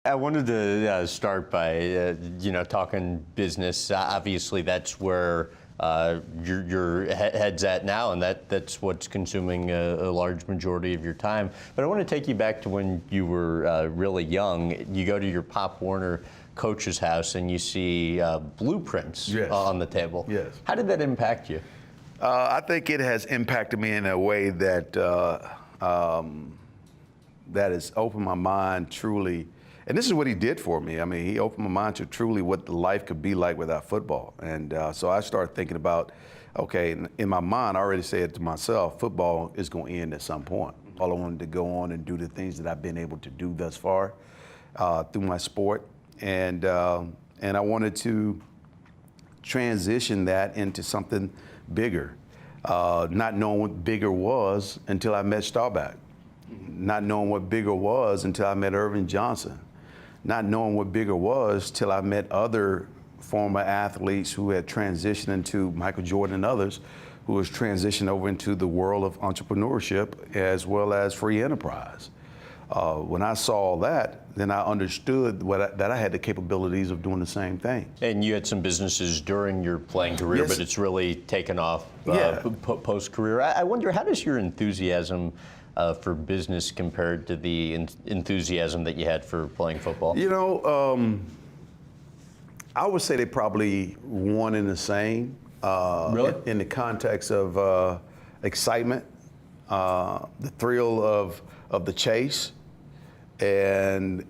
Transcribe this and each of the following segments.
I wanted to start by, talking business. Obviously, that's where your head's at now, and that's what's consuming a large majority of your time. But I want to take you back to when you were really young. You go to your Pop Warner coach's house, and you see blueprints Yes. on the table. Yes. How did that impact you? I think it has impacted me in a way that that has opened my mind truly. And this is what he did for me. I mean, he opened my mind to truly what life could be like without football. And so I started thinking about, okay, in my mind, I already said to myself, football is going to end at some point. All I wanted to go on and do the things that I've been able to do thus far through my sport. And I wanted to transition that into something bigger, not knowing what bigger was until I met Staubach, not knowing what bigger was until I met Irvin Johnson, not knowing what bigger was till I met other former athletes who had transitioned into Michael Jordan and others who has transitioned over into the world of entrepreneurship as well as free enterprise. When I saw that, then I understood that I had the capabilities of doing the same thing. And you had some businesses during your playing career, Yes. but it's really taken off Yeah. post-career. I wonder, how does your enthusiasm for business compared to the enthusiasm that you had for playing football? You know, I would say they probably one and the same. Really? In the context of excitement, the thrill of the chase, and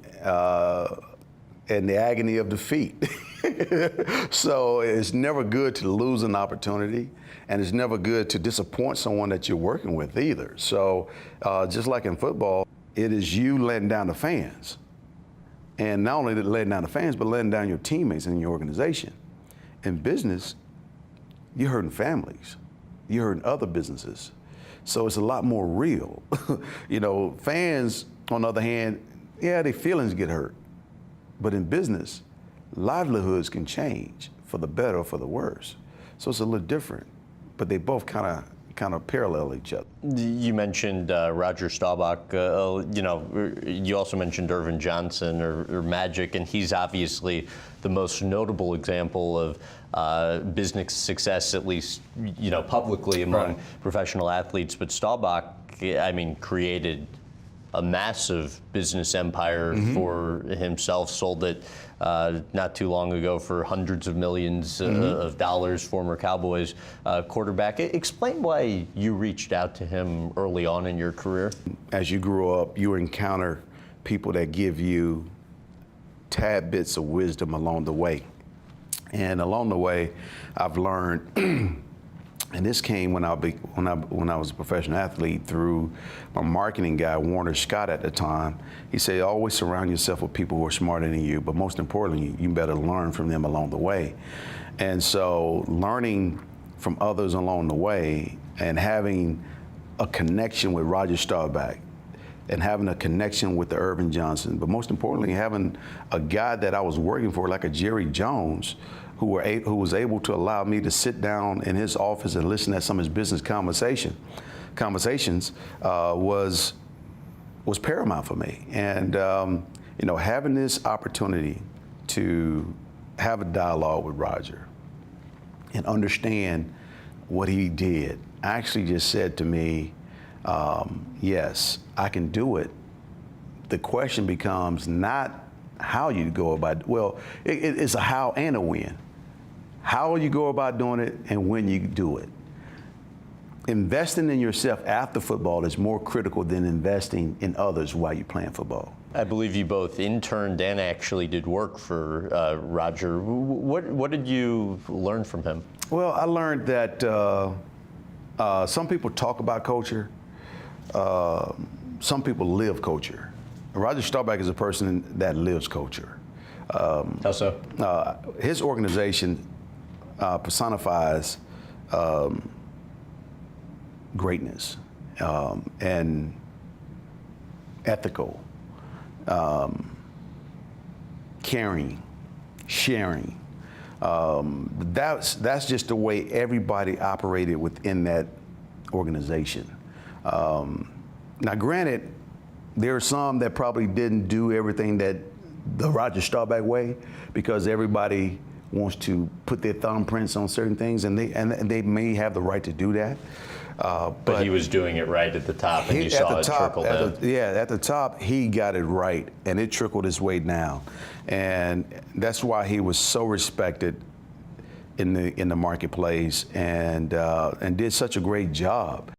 the agony of defeat. So it's never good to lose an opportunity, and it's never good to disappoint someone that you're working with either. So just like in football, it is you letting down the fans. And not only letting down the fans, but letting down your teammates in your organization. In business, you're hurting families. You're hurting other businesses. So it's a lot more real. You know, fans, on the other hand, yeah, their feelings get hurt. But in business, livelihoods can change for the better or for the worse. So it's a little different, but they both kind of parallel each other. You mentioned Roger Staubach. You also mentioned Irvin Johnson or Magic, and he's obviously the most notable example of business success, at least publicly among professional athletes. But Staubach, I mean, created a massive business empire for himself, sold it not too long ago for hundreds of millions of dollars, former Cowboys quarterback. Explain why you reached out to him early on in your career. As you grow up, you encounter people that give you tad bits of wisdom along the way. And along the way, I've learned and this came when I was a professional athlete through my marketing guy, Warner Scott at the time. He said, always surround yourself with people who are smarter than you, but most importantly, you better learn from them along the way. And so learning from others along the way and having a connection with Roger Staubach and having a connection with the Irvin Johnson, but most importantly, having a guy that I was working for like a Jerry Jones, who was able to allow me to sit down in his office and listen to some of his business conversations was paramount for me. And having this opportunity to have a dialogue with Roger and understand what he did actually just said to me, yes, I can do it. The question becomes not how you go about, well, it's a how and a when. How you go about doing it and when you do it. Investing in yourself after football is more critical than investing in others while you're playing football. I believe you both interned and actually did work for Roger. What did you learn from him? Well, I learned that some people talk about culture. Some people live culture. Roger Staubach is a person that lives culture. How so? His organization personifies greatness and ethical, caring, sharing. That's just the way everybody operated within that organization. Now, granted, there are some that probably didn't do everything that the Roger Staubach way, because everybody wants to put their thumbprints on certain things, and they may have the right to do that. But he was doing it right at the top, and you saw it trickle down. At the top, he got it right, and it trickled his way down. And that's why he was so respected in the marketplace, and did such a great job.